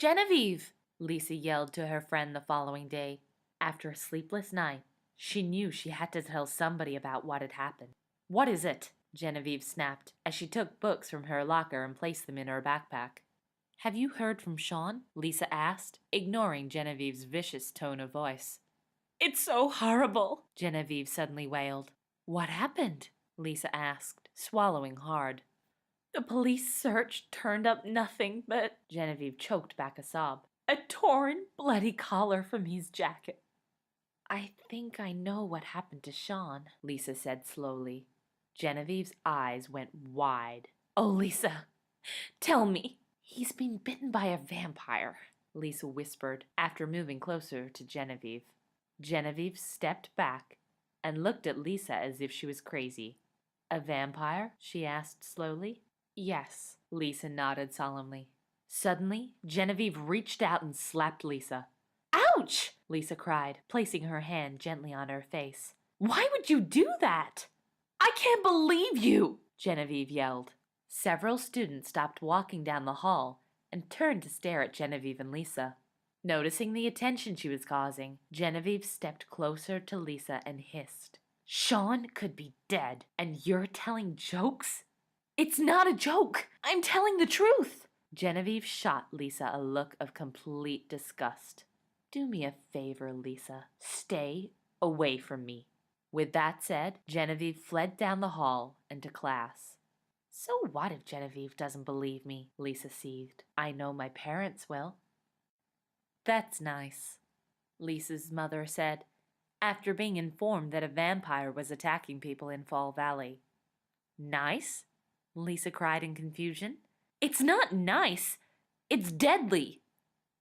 Genevieve! Lisa yelled to her friend the following day. After a sleepless night, she knew she had to tell somebody about what had happened. What is it? Genevieve snapped as she took books from her locker and placed them in her backpack. Have you heard from Sean? Lisa asked, ignoring Genevieve's vicious tone of voice. It's so horrible, Genevieve suddenly wailed. What happened? Lisa asked, swallowing hard. The police search turned up nothing but, Genevieve choked back a sob, a torn, bloody collar from his jacket. I think I know what happened to Sean, Lisa said slowly. Genevieve's eyes went wide. Oh, Lisa, tell me. He's been bitten by a vampire, Lisa whispered after moving closer to Genevieve. Genevieve stepped back and looked at Lisa as if she was crazy. A vampire? She asked slowly. Yes, Lisa nodded solemnly. Suddenly, Genevieve reached out and slapped Lisa. Ouch! Lisa cried, placing her hand gently on her face. Why would you do that? I can't believe you! Genevieve yelled. Several students stopped walking down the hall and turned to stare at Genevieve and Lisa. Noticing the attention she was causing, Genevieve stepped closer to Lisa and hissed. Sean could be dead, and you're telling jokes? It's not a joke! I'm telling the truth! Genevieve shot Lisa a look of complete disgust. Do me a favor, Lisa. Stay away from me. With that said, Genevieve fled down the hall and to class. So what if Genevieve doesn't believe me? Lisa seethed. I know my parents will. That's nice, Lisa's mother said, after being informed that a vampire was attacking people in Fall Valley. Nice? Lisa cried in confusion. It's not nice. It's deadly.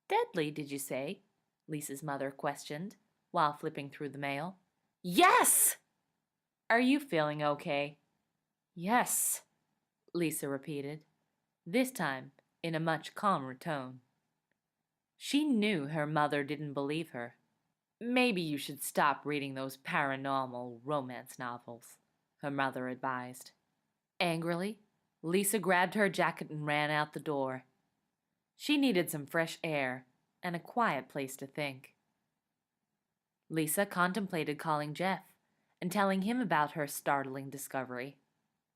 Deadly, did you say? Lisa's mother questioned, while flipping through the mail. Yes! Are you feeling okay? Yes, Lisa repeated, this time in a much calmer tone. She knew her mother didn't believe her. Maybe you should stop reading those paranormal romance novels, her mother advised. Angrily, Lisa grabbed her jacket and ran out the door. She needed some fresh air and a quiet place to think. Lisa contemplated calling Jeff and telling him about her startling discovery.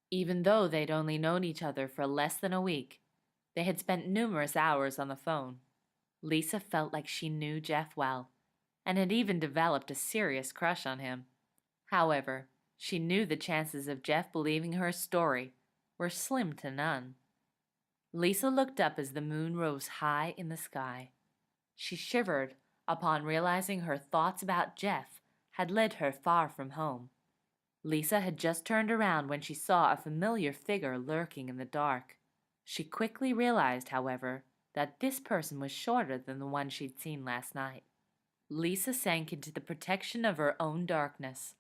Even though they'd only known each other for less than a week, they had spent numerous hours on the phone. Lisa felt like she knew Jeff well, and had even developed a serious crush on him. However, she knew the chances of Jeff believing her story were slim to none. Lisa looked up as the moon rose high in the sky. She shivered upon realizing her thoughts about Jeff had led her far from home. Lisa had just turned around when she saw a familiar figure lurking in the dark. She quickly realized, however, that this person was shorter than the one she'd seen last night. Lisa sank into the protection of her own darkness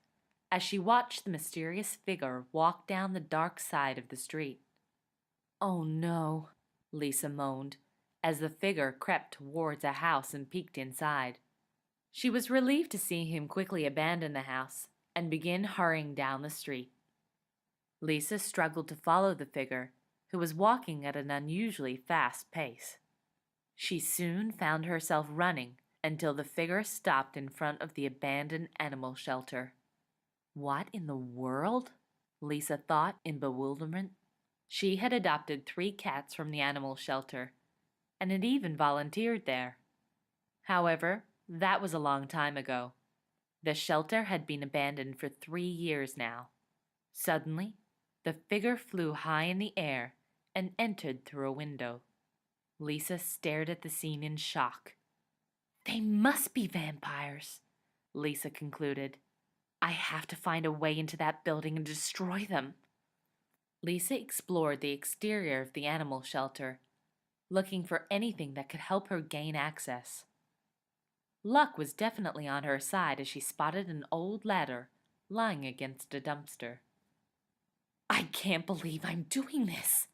as she watched the mysterious figure walk down the dark side of the street. Oh no, Lisa moaned as the figure crept towards a house and peeked inside. She was relieved to see him quickly abandon the house and begin hurrying down the street. Lisa struggled to follow the figure, who was walking at an unusually fast pace. She soon found herself running until the figure stopped in front of the abandoned animal shelter. What in the world? Lisa thought in bewilderment. She had adopted 3 cats from the animal shelter and had even volunteered there. However, that was a long time ago. The shelter had been abandoned for 3 years now. Suddenly, the figure flew high in the air and entered through a window. Lisa stared at the scene in shock. They must be vampires, Lisa concluded. I have to find a way into that building and destroy them. Lisa explored the exterior of the animal shelter, looking for anything that could help her gain access. Luck was definitely on her side as she spotted an old ladder lying against a dumpster. I can't believe I'm doing this,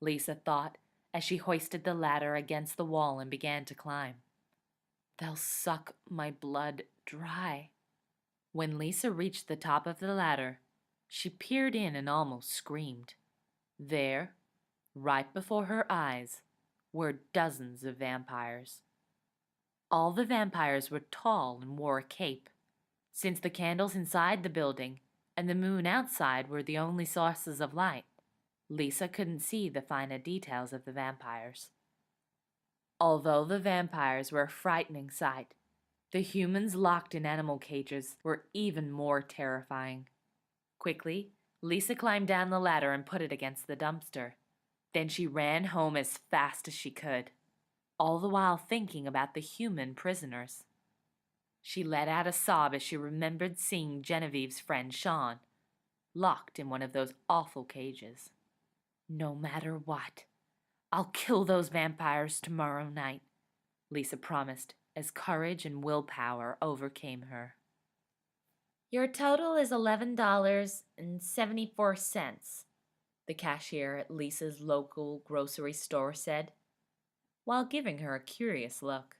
Lisa thought as she hoisted the ladder against the wall and began to climb. They'll suck my blood dry. When Lisa reached the top of the ladder, she peered in and almost screamed. There, right before her eyes, were dozens of vampires. All the vampires were tall and wore a cape. Since the candles inside the building and the moon outside were the only sources of light, Lisa couldn't see the finer details of the vampires. Although the vampires were a frightening sight, the humans locked in animal cages were even more terrifying. Quickly, Lisa climbed down the ladder and put it against the dumpster. Then she ran home as fast as she could, all the while thinking about the human prisoners. She let out a sob as she remembered seeing Genevieve's friend Sean, locked in one of those awful cages. No matter what, I'll kill those vampires tomorrow night, Lisa promised as courage and willpower overcame her. Your total is $11.74, the cashier at Lisa's local grocery store said, while giving her a curious look.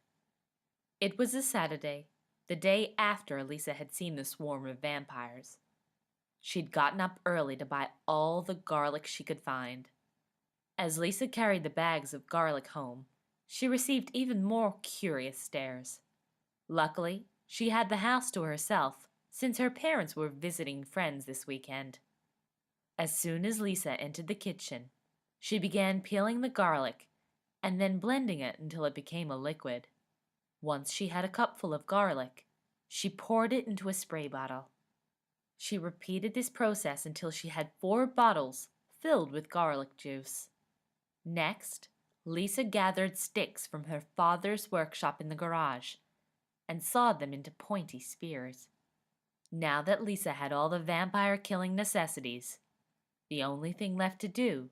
It was a Saturday, the day after Lisa had seen the swarm of vampires. She'd gotten up early to buy all the garlic she could find. As Lisa carried the bags of garlic home, she received even more curious stares. Luckily, she had the house to herself, since her parents were visiting friends this weekend. As soon as Lisa entered the kitchen, she began peeling the garlic and then blending it until it became a liquid. Once she had a cupful of garlic, she poured it into a spray bottle. She repeated this process until she had 4 bottles filled with garlic juice. Next, Lisa gathered sticks from her father's workshop in the garage and sawed them into pointy spears. Now that Lisa had all the vampire-killing necessities, the only thing left to do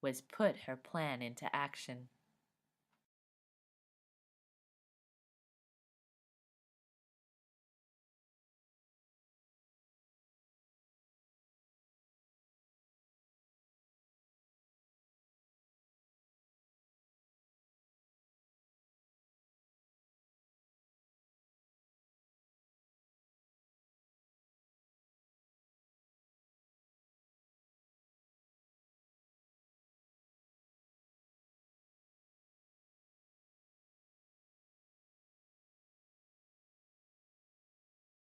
was put her plan into action.